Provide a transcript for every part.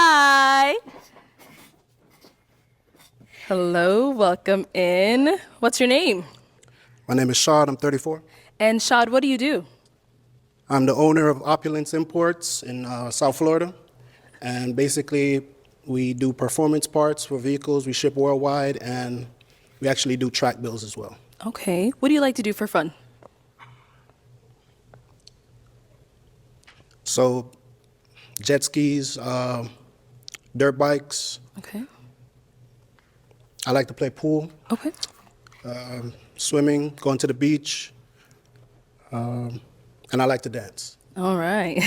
Hi. Hello, welcome in. What's your name? My name is Shad. I'm 34. And Shad, what do you do? I'm the owner of Opulence Imports in South Florida. And basically, we do performance parts for vehicles. We ship worldwide, and we actually do track bills as well. Okay. What do you like to do for fun? So, jet skis, dirt bikes. Okay. I like to play pool, Okay. swimming, going to the beach, and I like to dance. All right.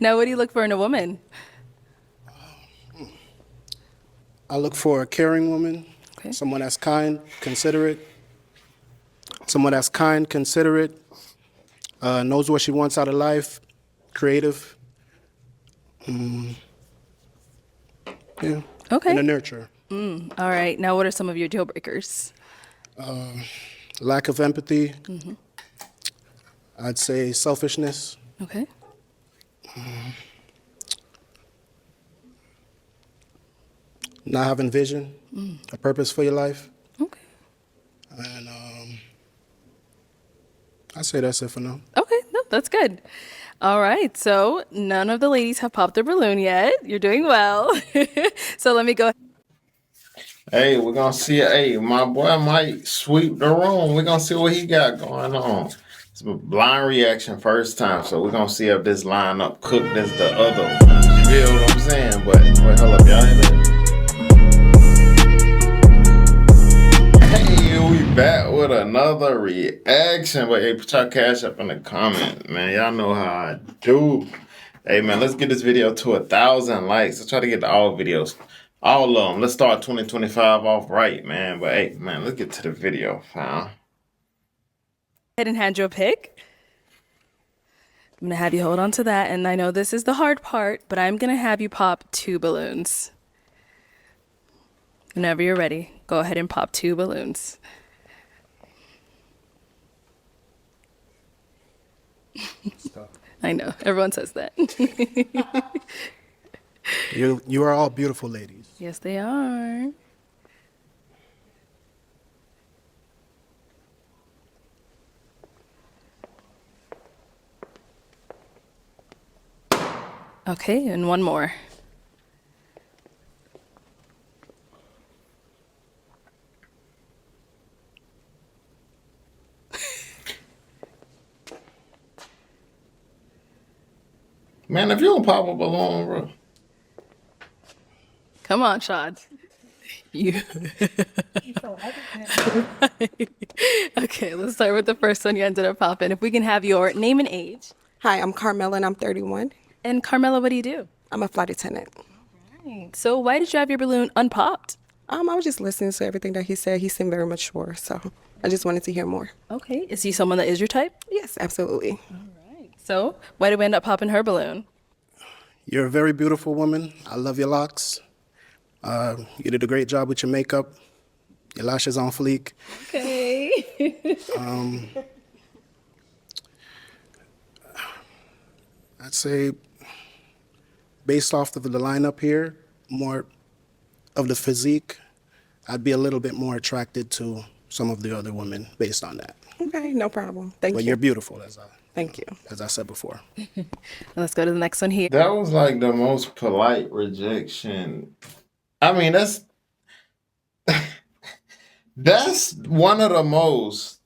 Now, what do you look for in a woman? I look for a caring woman, Okay. someone that's kind, considerate, knows what she wants out of life, creative. Yeah. Okay. And a nurturer. All right. Now, what are some of your deal breakers? Lack of empathy. I'd say selfishness. Okay. Not having vision, a purpose for your life. Okay. And I'd say that's it for now. Okay. No, that's good. All right. So, none of the ladies have popped their balloon yet. You're doing well. So, let me go. Hey, we're gonna see. Hey, my boy might sweep the room. We're gonna see what he got going on. It's a blind reaction first time, so we're gonna see if this lineup cooked as the other one. You feel what I'm saying? But wait, hold up, y'all hear that? Hey, we back with another reaction. But hey, put your cash up in the comment, man. Y'all know how I do. Hey, man, let's get this video to 1,000 likes. Let's try to get to all videos. All of them. Let's start 2025 off right, man. But hey, man, let's get to the video, fam. Ahead and hand you a pick. I'm gonna have you hold on to that, and I know this is the hard part, but I'm gonna have you pop 2 balloons. Whenever you're ready, go ahead and pop 2 balloons. I know, everyone says that. You are all beautiful ladies. Yes, they are. Okay, and one more. Man, if you don't pop a balloon, bro. Come on, Shad. You. Okay, let's start with the first one you ended up popping. If we can have your name and age. Hi, I'm Carmela and I'm 31. And Carmela, what do you do? I'm a flight attendant. So why did you have your balloon unpopped? I was just listening to everything that he said. He seemed very mature, so I just wanted to hear more. Okay, is he someone that is your type? Yes, absolutely. So why did we end up popping her balloon? You're a very beautiful woman. I love your locks. You did a great job with your makeup. Your lashes on fleek. Okay. I'd say, based off of the lineup here, more of the physique, I'd be a little bit more attracted to some of the other women based on that. Okay, no problem. Thank But you. you're beautiful, Thank you. as I said before. Let's go to the next one here. That was like the most polite rejection. I mean, that's one of the most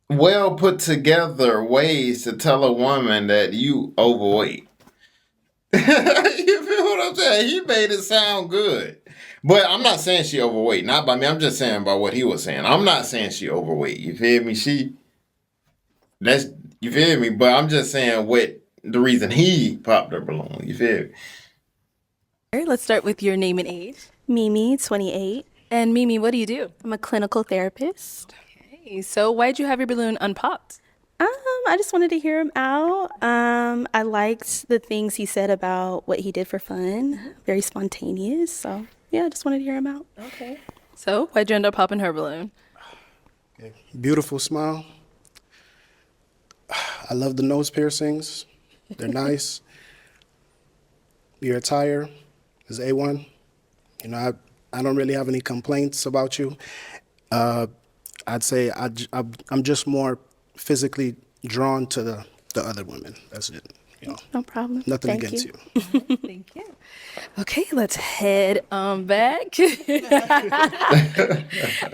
well put together ways to tell a woman that you overweight. You feel what I'm saying? He made it sound good. But I'm not saying she overweight. Not by me. I'm just saying by what he was saying. I'm not saying she overweight. You feel me? You feel me? But I'm just saying what the reason he popped her balloon. You feel me? Let's start with your name and age. Mimi, 28. And Mimi, what do you do? I'm a clinical therapist. Okay, so why did you have your balloon unpopped? I just wanted to hear him out. I liked the things he said about what he did for fun. Very spontaneous. So, yeah, I just wanted to hear him out. Okay. So why'd you end up popping her balloon? Beautiful smile. I love the nose piercings. They're nice. Your attire is A1. You know, I don't really have any complaints about you. I'd say I'm just more physically drawn to the other women. That's it. You know, No problem. nothing Thank against you. you. Thank you. Okay, let's head back.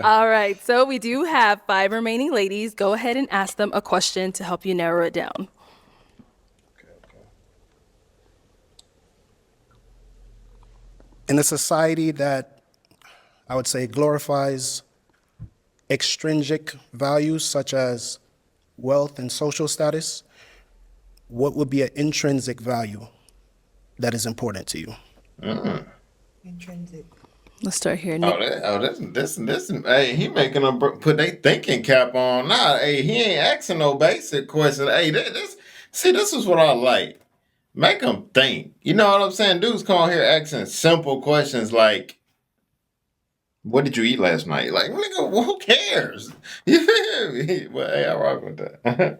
All right, so we do have 5 remaining ladies. Go ahead and ask them a question to help you narrow it down. In a society that I would say glorifies extrinsic values such as wealth and social status, what would be an intrinsic value that is important to you? Intrinsic. Let's start here. Nick. This. Hey, he making them put their thinking cap on. Nah, hey, he ain't asking no basic question. Hey, this is what I like. Make them think. You know what I'm saying? Dudes come on here asking simple questions like, "What did you eat last night?" Like, nigga, well, who cares? You feel me? But hey, I rock with that.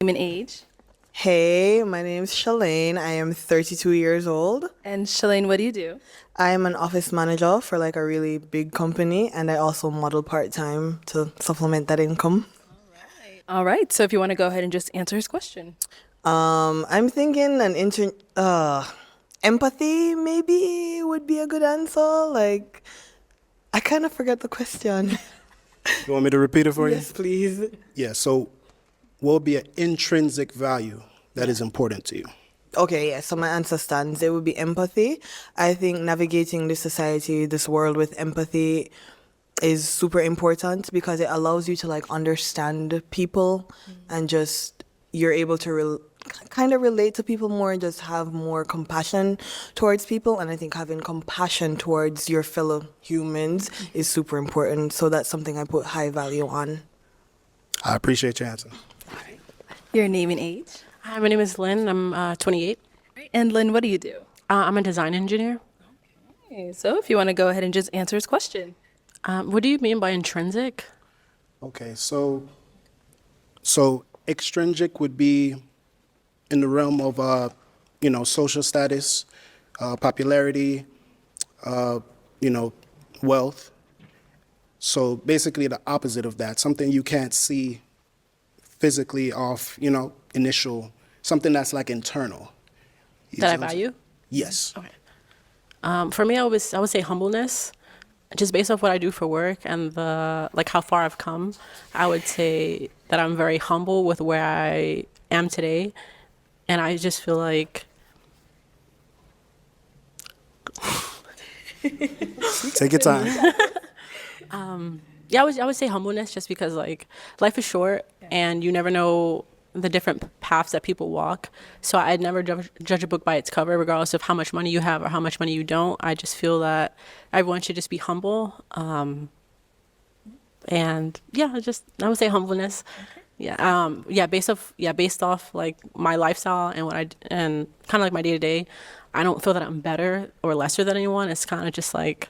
Name and age. Hey, my name's Shalane. I am 32 years old. And Shalane, what do you do? I am an office manager for like a really big company, and I also model part-time to supplement that income. All right, so if you want to go ahead and just answer his question. I'm thinking empathy maybe would be a good answer. Like, I kind of forgot the question. You want me to repeat it for you? Yes, please. Yeah, so what would be an intrinsic value that is important to you? Okay, yeah, so my answer stands. It would be empathy. I think navigating this society, this world with empathy is super important because it allows you to like understand people and just you're able to kind of relate to people more, just have more compassion towards people. And I think having compassion towards your fellow humans is super important. So that's something I put high value on. I appreciate your answer. Your name and age. Hi, my name is Lynn. I'm 28. And Lynn, what do you do? I'm a design engineer. Okay, so if you want to go ahead and just answer his question. What do you mean by intrinsic? Okay, so extrinsic would be in the realm of social status, popularity, wealth. So basically the opposite of that, something you can't see physically off, initial, something that's like internal. That I value? Yes. Okay. For me, I would say humbleness. Just based off what I do for work and how far I've come, I would say that I'm very humble with where I am today. And I just feel like... Take your time. Yeah, I would say humbleness just because, like, life is short and you never know the different paths that people walk. So I'd never judge a book by its cover, regardless of how much money you have or how much money you don't. I just feel that everyone should just be humble. And yeah, I would say humbleness. Yeah. Based off like my lifestyle and and kind of like my day to day, I don't feel that I'm better or lesser than anyone. It's kind of just like,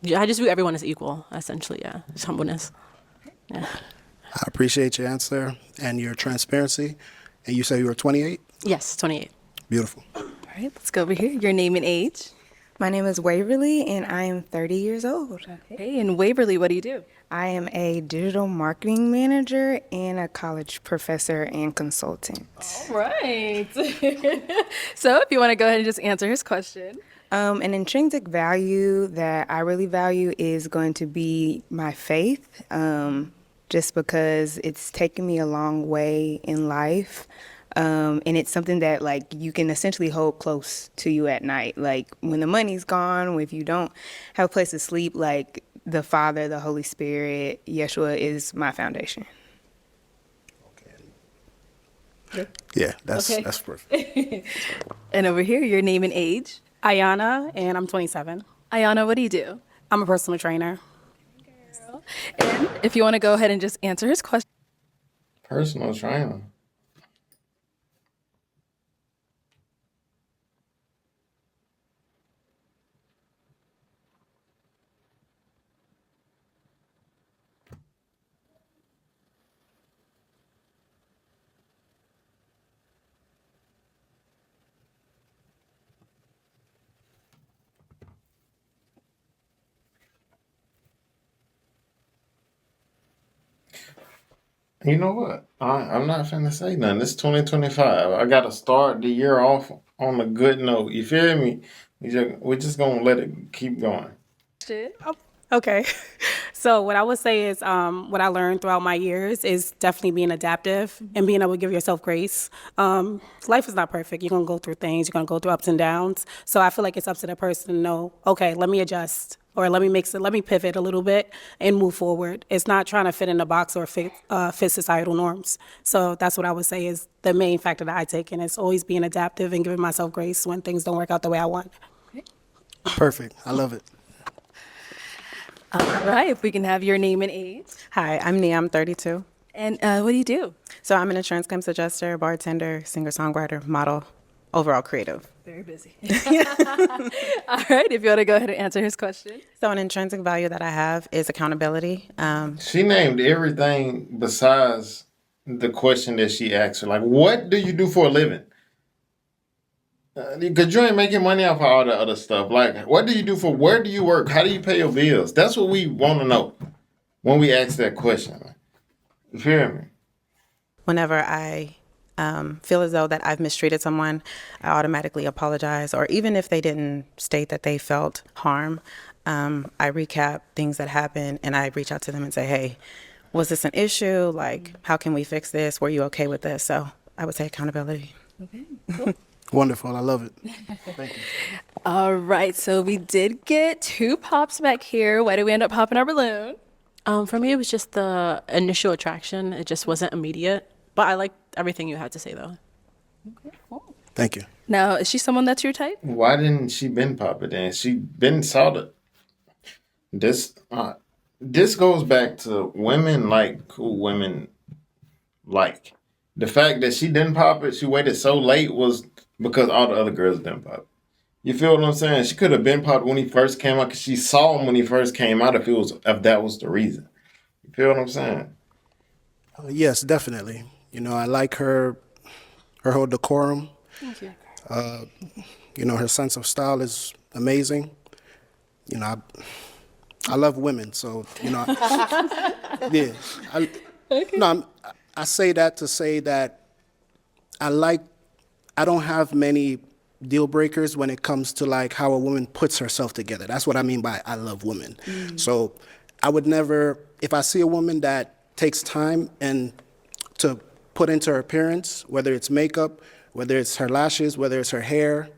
I just view everyone as equal, essentially. Yeah, just humbleness. Yeah. I appreciate your answer and your transparency. And you say you were 28? Yes, 28. Beautiful. All right, let's go over here. Your name and age. My name is Waverly, and I am 30 years old. Okay, and Waverly, what do you do? I am a digital marketing manager and a college professor and consultant. All right. So if you want to go ahead and just answer his question. An intrinsic value that I really value is going to be my faith, just because it's taken me a long way in life. And it's something that like you can essentially hold close to you at night. Like when the money's gone, if you don't have a place to sleep, like the Father, the Holy Spirit, Yeshua is my foundation. Yeah, that's Okay. that's perfect. And over here, your name and age. Ayana, and I'm 27. Ayana, what do you do? I'm a personal trainer. And if you want to go ahead and just answer his question. Personal trainer. You know what? I'm not finna say nothing. It's 2025. I gotta start the year off on a good note. You feel me? We're just gonna let it keep going. Okay. So what I would say is what I learned throughout my years is definitely being adaptive and being able to give yourself grace. Life is not perfect. You're going to go through things. You're going to go through ups and downs. So I feel like it's up to the person to know, okay, let me adjust or let me pivot a little bit and move forward. It's not trying to fit in a box or fit societal norms. So that's what I would say is the main factor that I take in is always being adaptive and giving myself grace when things don't work out the way I want. Perfect. I love it. All right, if we can have your name and age. Hi, I'm Nia. I'm 32. And what do you do? So I'm an insurance claims adjuster, bartender, singer-songwriter, model, overall creative. Very busy. All right, if you want to go ahead and answer his question. So an intrinsic value that I have is accountability. She named everything besides the question that she asked her. Like, what do you do for a living? Because you ain't making money off of all the other stuff. Like, what do you do for, where do you work? How do you pay your bills? That's what we want to know when we ask that question. You feel me? Whenever I feel as though that I've mistreated someone, I automatically apologize. Or even if they didn't state that they felt harm, I recap things that happened and I reach out to them and say, hey, was this an issue? Like, how can we fix this? Were you okay with this? So I would say accountability. Okay, cool. Wonderful. I love it. Thank you. All right, so we did get 2 pops back here. Why did we end up popping our balloon? For me, it was just the initial attraction. It just wasn't immediate. But I liked everything you had to say, though. Thank you. Now, is she someone that's your type? Why didn't she been pop it then? She been solid. This goes back to women like who women like. The fact that she didn't pop it, she waited so late was because all the other girls didn't pop it. You feel what I'm saying? She could have been popped when he first came out because she saw him when he first came out if that was the reason. You feel what I'm saying? Yes, definitely. You know, I like her whole decorum. Thank you. You know, her sense of style is amazing. You know, I love women, so, you know, yeah. I say that to say that I don't have many deal breakers when it comes to like how a woman puts herself together. That's what I mean by I love women. So I would never, if I see a woman that takes time and to put into her appearance, whether it's makeup, whether it's her lashes, whether it's her hair,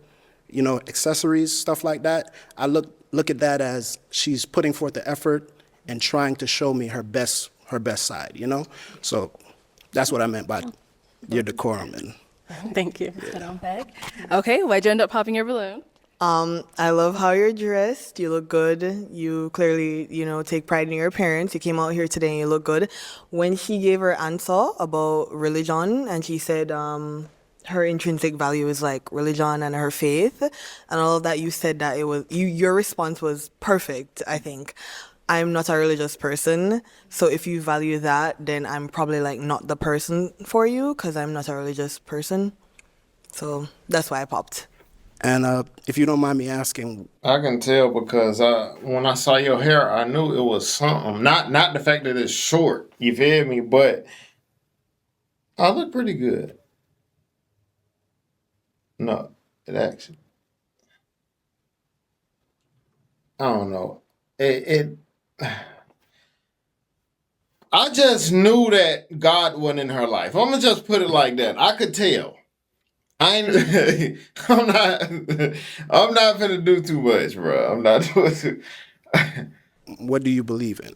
you know, accessories, stuff like that, I look at that as she's putting forth the effort and trying to show me her best side, you know? So that's what I meant by your decorum. And Thank you. Okay, why'd you end up popping your balloon? I love how you're dressed. You look good. You clearly, take pride in your appearance. You came out here today and you look good. When she gave her answer about religion and she said her intrinsic value is like religion and her faith and all of that, you said that your response was perfect, I think. I'm not a religious person, so if you value that, then I'm probably like not the person for you because I'm not a religious person. So that's why I popped. And if you don't mind me asking, I can tell because when I saw your hair, I knew it was something. Not the fact that it's short, you feel me? But I look pretty good. No, it actually. I don't know. I just knew that God wasn't in her life. I'm gonna just put it like that. I could tell. I'm not gonna do too much, bro. I'm not doing too. what do you believe in?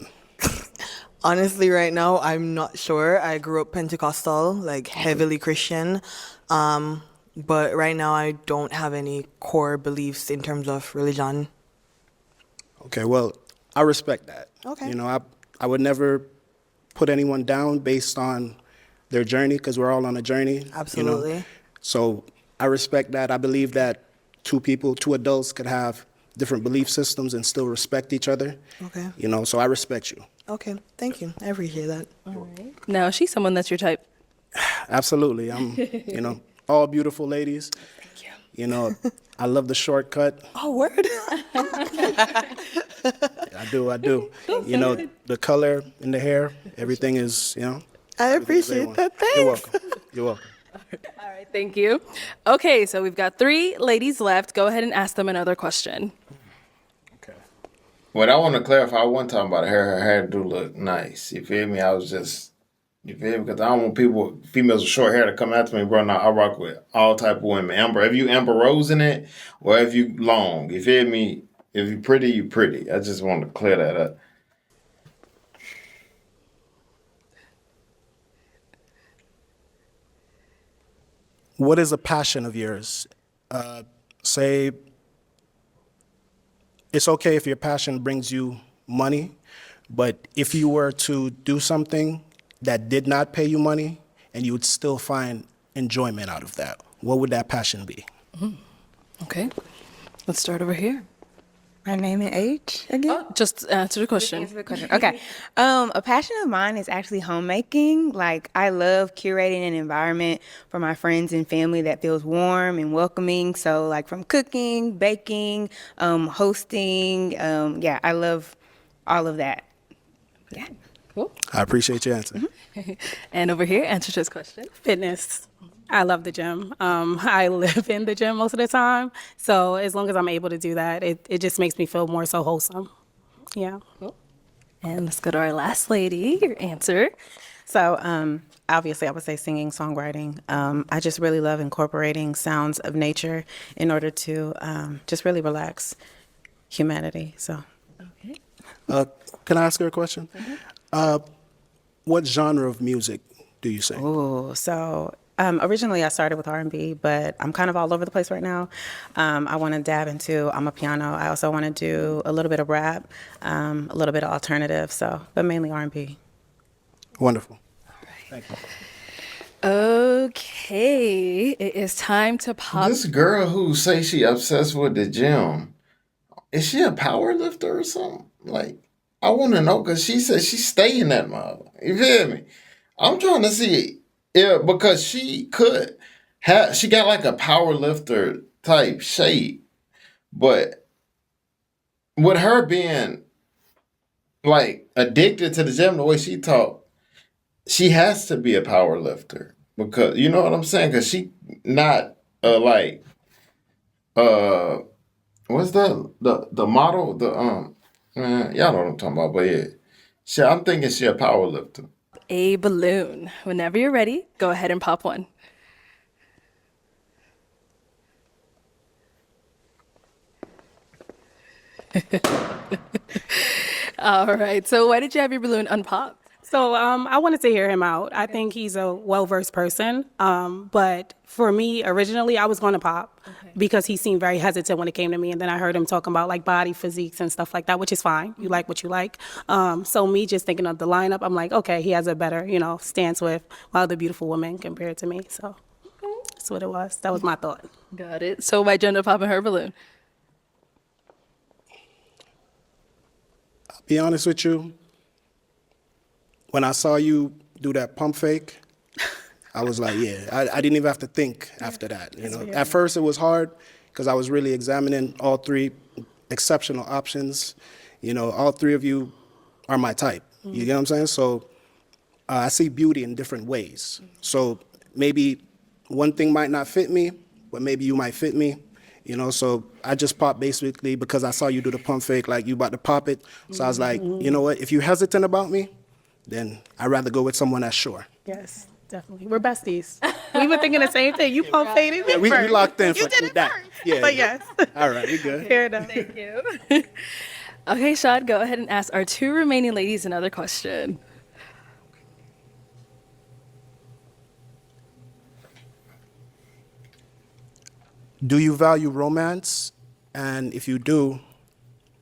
Honestly, right now, I'm not sure. I grew up Pentecostal, like heavily Christian. But right now, I don't have any core beliefs in terms of religion. Okay, well, I respect that. Okay. You know, I would never put anyone down based on their journey because we're all on a journey. Absolutely. You know? So I respect that. I believe that two adults could have different belief systems and still respect each other. Okay. You know, so I respect you. Okay, thank you. I appreciate that. All right. Now, is she someone that's your type? Absolutely. I'm, all beautiful ladies. Thank you. You know, I love the shortcut. Oh, word. I do. You know, the color in the hair, everything is, I Everything is appreciate A1. that. Thanks. You're welcome. You're welcome. All right, thank you. Okay, so we've got 3 ladies left. Go ahead and ask them another question. Okay. What I want to clarify one time about her hair do look nice. You feel me? You feel me? Because I don't want females with short hair to come after me, bro. Now I rock with all type of women. If you Amber Rose in it, or if you long, you feel me? If you pretty, you pretty. I just want to clear that up. What is a passion of yours? Say, it's okay if your passion brings you money, but if you were to do something that did not pay you money and you would still find enjoyment out of that, what would that passion be? Okay, let's start over here. My name and age again? Just answer the question. Answer the question. Okay. A passion of mine is actually homemaking. Like, I love curating an environment for my friends and family that feels warm and welcoming. So, like, from cooking, baking, hosting. Yeah, I love all of that. Yeah. Cool. I appreciate your answer. And over here, answer this question. Fitness. I love the gym. I live in the gym most of the time. So as long as I'm able to do that, it just makes me feel more so wholesome. Yeah. Cool. And let's go to our last lady, your answer. So obviously I would say singing, songwriting. I just really love incorporating sounds of nature in order to just really relax humanity. So. Okay. Can I ask her a question? What genre of music do you sing? Oh, so originally I started with R&B, but I'm kind of all over the place right now. I want to dab into amapiano. I also want to do a little bit of rap, a little bit of alternative, but mainly R&B. Wonderful. Thank you. Okay, it is time to pop. This girl who say she obsessed with the gym, is she a power lifter or something? Like, I want to know because she said she stay in that mother. You feel me? I'm trying to see, because she got like a power lifter type shape, but with her being like addicted to the gym the way she talk, she has to be a power lifter because you know what I'm saying? Because she not what's that the model y'all know what I'm talking about, but yeah, I'm thinking she a power lifter. A balloon. Whenever you're ready, go ahead and pop one. All right. So why did you have your balloon unpopped? So I wanted to hear him out. I think he's a well-versed person. But for me, originally, I was going to pop because he seemed very hesitant when it came to me. And then I heard him talking about like body physiques and stuff like that, which is fine. You like what you like. So me just thinking of the lineup, I'm like, okay, he has a better, stance with my other beautiful women compared to me. So that's what it was. That was my thought. Got it. So why'd you end up popping her balloon? I'll be honest with you. When I saw you do that pump fake, I was like, yeah, I didn't even have to think after that. At first it was hard because I was really examining all 3 exceptional options. All 3 of you are my type. You get what I'm saying? So I see beauty in different ways. So maybe one thing might not fit me, but maybe you might fit me. So I just popped basically because I saw you do the pump fake, like you about to pop it. So I was like, you know what? If you're hesitant about me, then I'd rather go with someone that's sure. Yes, definitely. We're besties. We were thinking the same thing. You pump faded me We first. locked in You for did it that. first. Yeah. But yes. All right, we good. Fair enough. Thank you. Okay, Shad, go ahead and ask our 2 remaining ladies another question. Do you value romance? And if you do,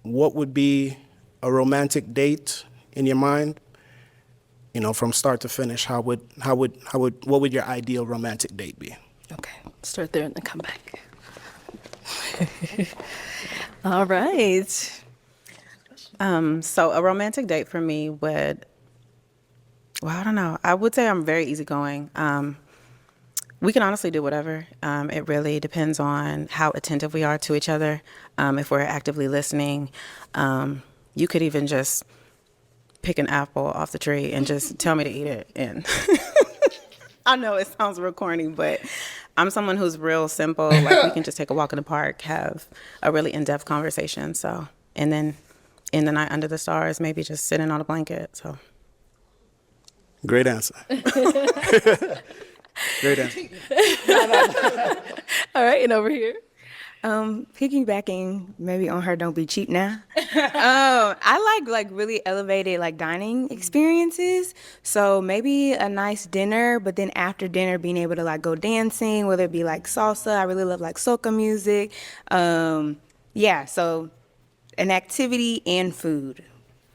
what would be a romantic date in your mind? From start to finish, what would your ideal romantic date be? Okay, start there and then come back. All right. So a romantic date for me would, I don't know. I would say I'm very easygoing. We can honestly do whatever. It really depends on how attentive we are to each other. If we're actively listening, you could even just pick an apple off the tree and just tell me to eat it. And I know it sounds real corny, but I'm someone who's real simple. Like, we can just take a walk in the park, have a really in-depth conversation. So, and then in the night under the stars, maybe just sitting on a blanket. So, Great answer. Great answer. All right, and over here. Piggybacking maybe on her "Don't Be Cheap Now." I like really elevated like dining experiences. So maybe a nice dinner, but then after dinner being able to like go dancing, whether it be like salsa. I really love like soca music. Yeah, so an activity and food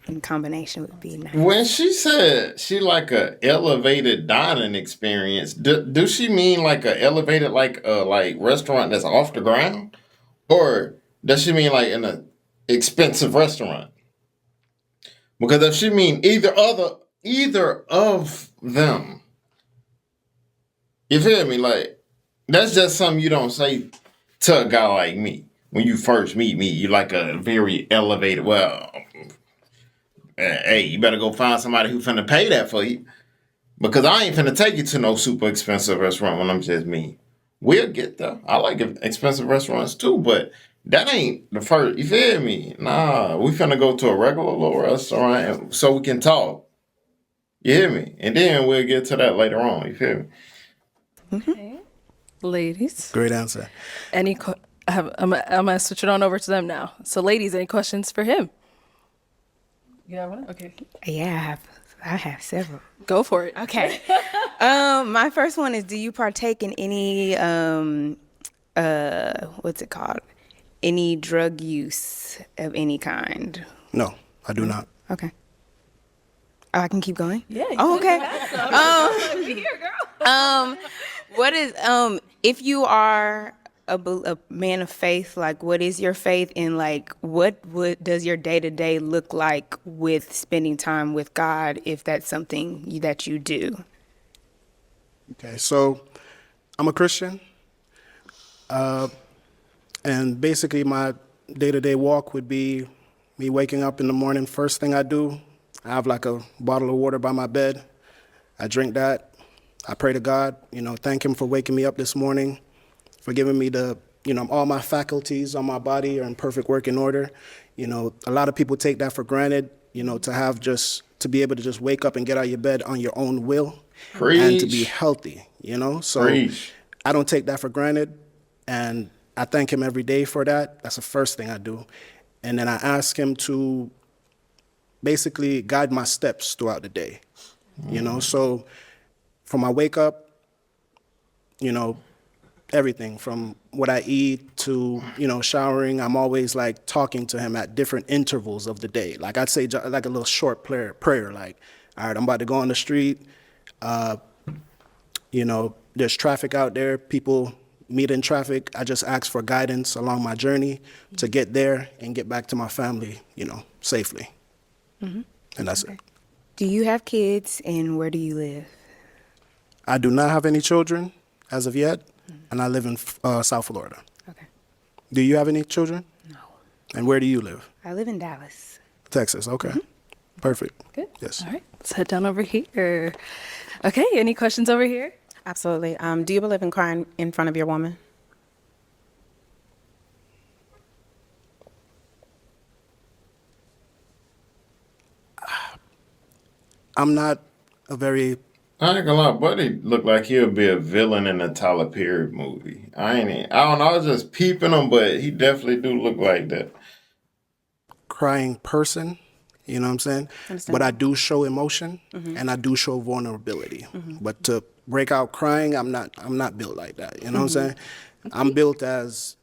in combination would be nice. When she said she like a elevated dining experience, do she mean like a elevated like restaurant that's off the ground, or does she mean like in a expensive restaurant? Because if she mean either of them, you feel me? Like, that's just something you don't say to a guy like me. When you first meet me, you like a very elevated. Well, hey, you better go find somebody who finna pay that for you. Because I ain't finna take you to no super expensive restaurant when I'm just me. We'll get there. I like expensive restaurants too, but that ain't the first. You feel me? Nah, we finna go to a regular little restaurant so we can talk. You hear me? And then we'll get to that later on. You feel me? Okay. Ladies. Great answer. I'm gonna switch it on over to them now. So, ladies, any questions for him? You have one? Okay. Yeah, I have several. Go for it. Okay. My first one is: do you partake in any what's it called? Any drug use of any kind? No, I do not. Okay. Oh, I can keep going? Yeah. Oh, okay. Be here, girl. What is if you are a man of faith, like what is your faith in, like what does your day-to-day look like with spending time with God, if that's something that you do? Okay, so I'm a Christian, and basically my day-to-day walk would be me waking up in the morning. First thing I do, I have like a bottle of water by my bed. I drink that. I pray to God, thank him for waking me up this morning, for giving me all my faculties on my body are in perfect working order. A lot of people take that for granted, to be able to just wake up and get out of your bed on your own will. Preach. And to be healthy, So Preach. I don't take that for granted, and I thank him every day for that. That's the first thing I do. And then I ask him to basically guide my steps throughout the day, So from I wake up, everything from what I eat to, showering, I'm always like talking to him at different intervals of the day. Like I'd say like a little short prayer, like, all right, I'm about to go on the street. There's traffic out there. People meet in traffic. I just ask for guidance along my journey to get there and get back to my family, safely. Mm-hmm. And that's it. Do you have kids, and where do you live? I do not have any children as of yet, and I live in South Florida. Okay. Do you have any children? No. And where do you live? I live in Dallas. Texas, okay. Perfect. Good. Yes. All right. Let's head down over here. Okay. Any questions over here? absolutely. Do you believe in crying in front of your woman? I'm not a very... I ain't gonna lie, Buddy look like he'll be a villain in a Tyler Perry movie. I don't know, I was just peeping him, but he definitely do look like that. crying person, you know what I'm saying? But I do show emotion and I do show vulnerability. But to break out crying, I'm not built like that. You know what I'm saying? I'm built as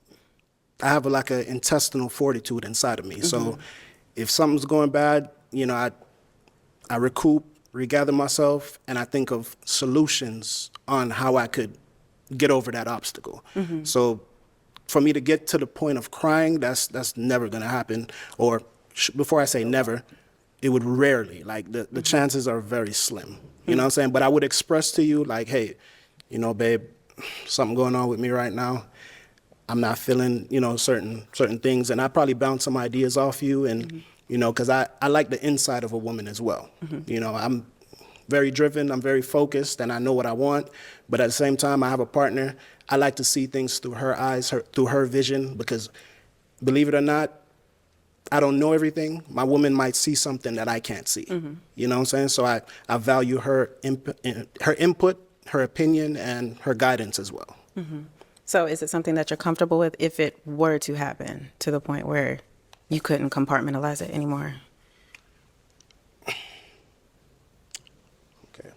I have like an intestinal fortitude inside of me. So if something's going bad, you know, I recoup, regather myself, and I think of solutions on how I could get over that obstacle. So for me to get to the point of crying, that's never gonna happen. Or before I say never, it would rarely, like the chances are very slim. You know what I'm saying? But I would express to you like, hey, you know, babe, something going on with me right now. I'm not feeling, you know, certain things, and I probably bounce some ideas off you, and you know, because I like the inside of a woman as well. You know, I'm very driven, I'm very focused, and I know what I want. But at the same time, I have a partner. I like to see things through her eyes, through her vision, because believe it or not, I don't know everything. My woman might see something that I can't see. You know what I'm saying? So I value her input, her opinion, and her guidance as well. So is it something that you're comfortable with if it were to happen to the point where you couldn't compartmentalize it anymore? Okay.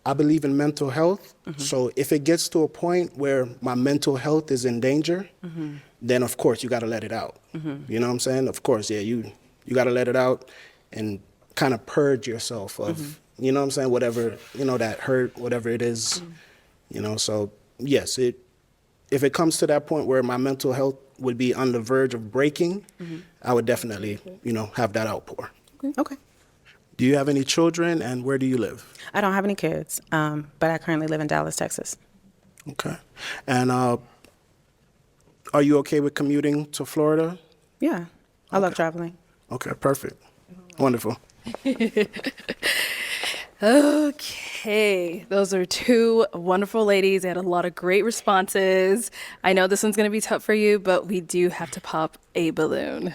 I believe in mental health. So if it gets to a point where my mental health is in danger, then of course you got to let it out. You know what I'm saying? Of course, yeah, you got to let it out and kind of purge yourself of, you know what I'm saying, whatever, you know, that hurt, whatever it is, you know. So yes, if it comes to that point where my mental health would be on the verge of breaking, I would definitely, you know, have that outpour. Okay. Do you have any children, and where do you live? I don't have any kids, but I currently live in Dallas, Texas. Okay. And are you okay with commuting to Florida? Yeah, I love traveling. Okay, perfect. Wonderful. Okay, those are two wonderful ladies. They had a lot of great responses. I know this one's going to be tough for you, but we do have to pop a balloon.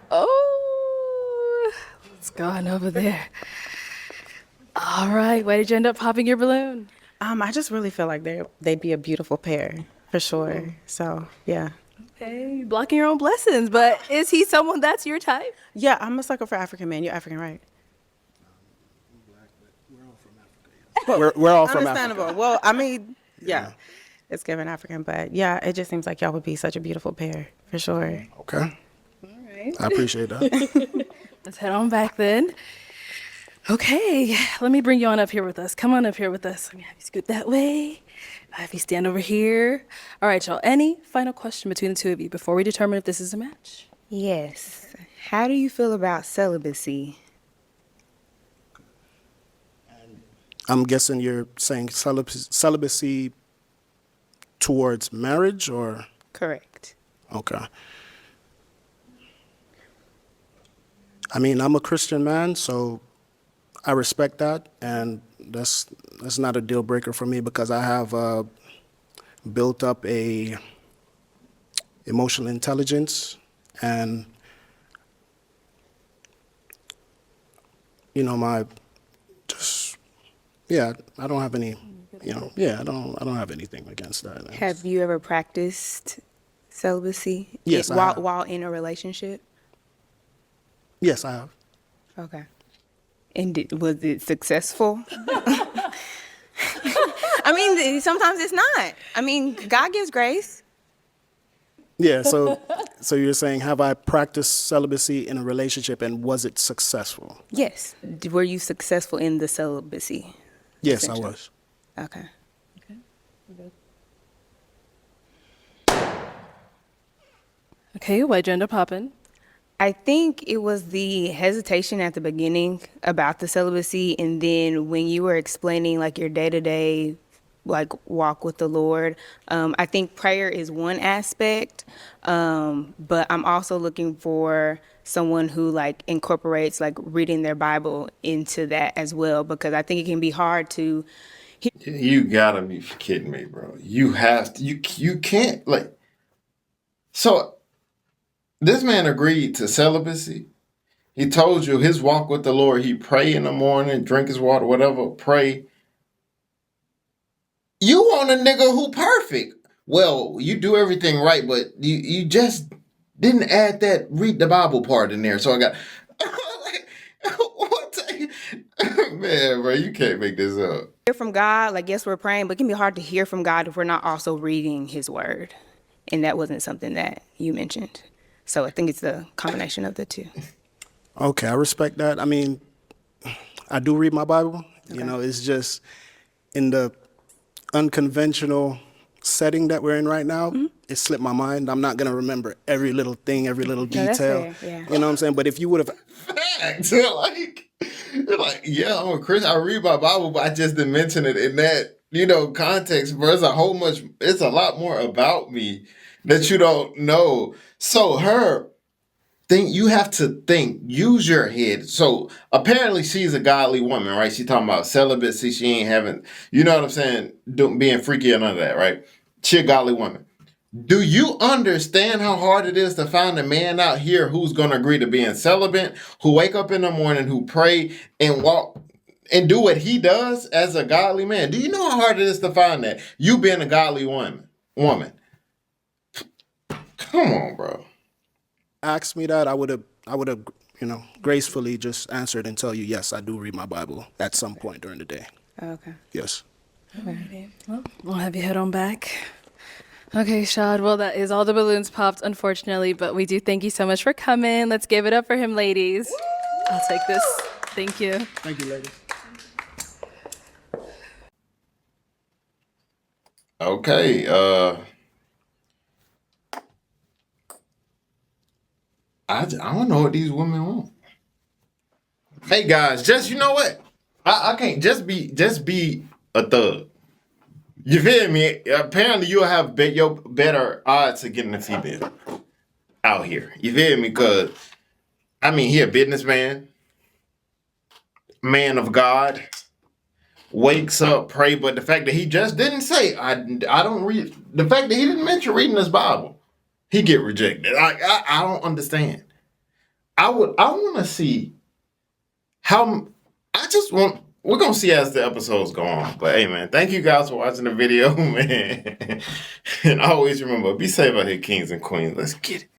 Oh, it's gone over there. All right, why did you end up popping your balloon? I just really feel like they'd be a beautiful pair for sure. So yeah. Okay, you're blocking your own blessings, but is he someone that's your type? Yeah, I'm a sucker for African men. You're African, right? We're all from Understandable. Africa. Well, I mean, yeah, it's given African, but yeah, it just seems like y'all would be such a beautiful pair for sure. Okay. All right. I appreciate that. Let's head on back then. Okay, let me bring you on up here with us. Come on up here with us. Let me have you scoot that way. Have you stand over here. All right, y'all. Any final question between the two of you before we determine if this is a match? Yes. How do you feel about celibacy? I'm guessing you're saying celibacy towards marriage, or? Correct. Okay. I mean, I'm a Christian man, so I respect that, and that's not a deal breaker for me, because I have built up a emotional intelligence, and you know, I don't have any, you know, I don't have anything against that. Have you ever practiced celibacy? Yes, I have. While in a relationship? Yes, I have. Okay. And was it successful? I mean, sometimes it's not. I mean, God gives grace. Yeah, so you're saying, have I practiced celibacy in a relationship, and was it successful? Yes. Were you successful in the celibacy? Yes, I was. Okay. Okay, why'd you end up popping? I think it was the hesitation at the beginning about the celibacy, and then when you were explaining like your day-to-day like walk with the Lord, I think prayer is one aspect, but I'm also looking for someone who like incorporates like reading their Bible into that as well, because I think it can be hard to. You gotta be kidding me, bro. You have to. You can't like. So this man agreed to celibacy. He told you his walk with the Lord. He pray in the morning, drink his water, whatever. Pray. You want a nigga who perfect. Well, you do everything right, but you just didn't add that read the Bible part in there. So I got. Man, bro, you can't make this up. Hear from God, like yes, we're praying, but it can be hard to hear from God if we're not also reading His Word, and that wasn't something that you mentioned. So I think it's the combination of the two. Okay, I respect that. I mean, I do read my Bible. Okay. You know, it's just in the unconventional setting that we're in right now, it slipped my mind. I'm not going to remember every little thing, every little detail. That's fair, yeah. You know what I'm saying? But if you would have... Facts. Like, be like, yeah, I'm a Christian. I read my Bible, but I just didn't mention it in that, context. But it's a lot more about me that you don't know. So you have to use your head. So apparently she's a godly woman, right? She's talking about celibacy. She ain't having, you know what I'm saying, being freaky or none of that, right? She a godly woman. Do you understand how hard it is to find a man out here who's going to agree to being celibate, who wake up in the morning, who pray and walk and do what he does as a godly man? Do you know how hard it is to find that? You being a godly woman. Come on, bro. Ask me that, I would have, gracefully just answered and tell you, yes, I do read my Bible at some point during the day. Okay. Yes. Alrighty. Well, we'll have you head on back. Okay, Shad. Well, that is all the balloons popped, unfortunately, but we do thank you so much for coming. Let's give it up for him, ladies. I'll take this. Thank you. Thank you, ladies. Okay, I don't know what these women want. Hey guys, just you know what? I can't just be a thug. You feel me? Apparently you'll have your better odds of getting a female out here. You feel me? Because he a businessman, man of God, wakes up, pray, but the fact that he just didn't say I don't read, the fact that he didn't mention reading his Bible, he get rejected. I don't understand. I want to see how. We're gonna see as the episodes go on. But hey, man, thank you guys for watching the video, man. And always remember, be safe out here, kings and queens. Let's get it.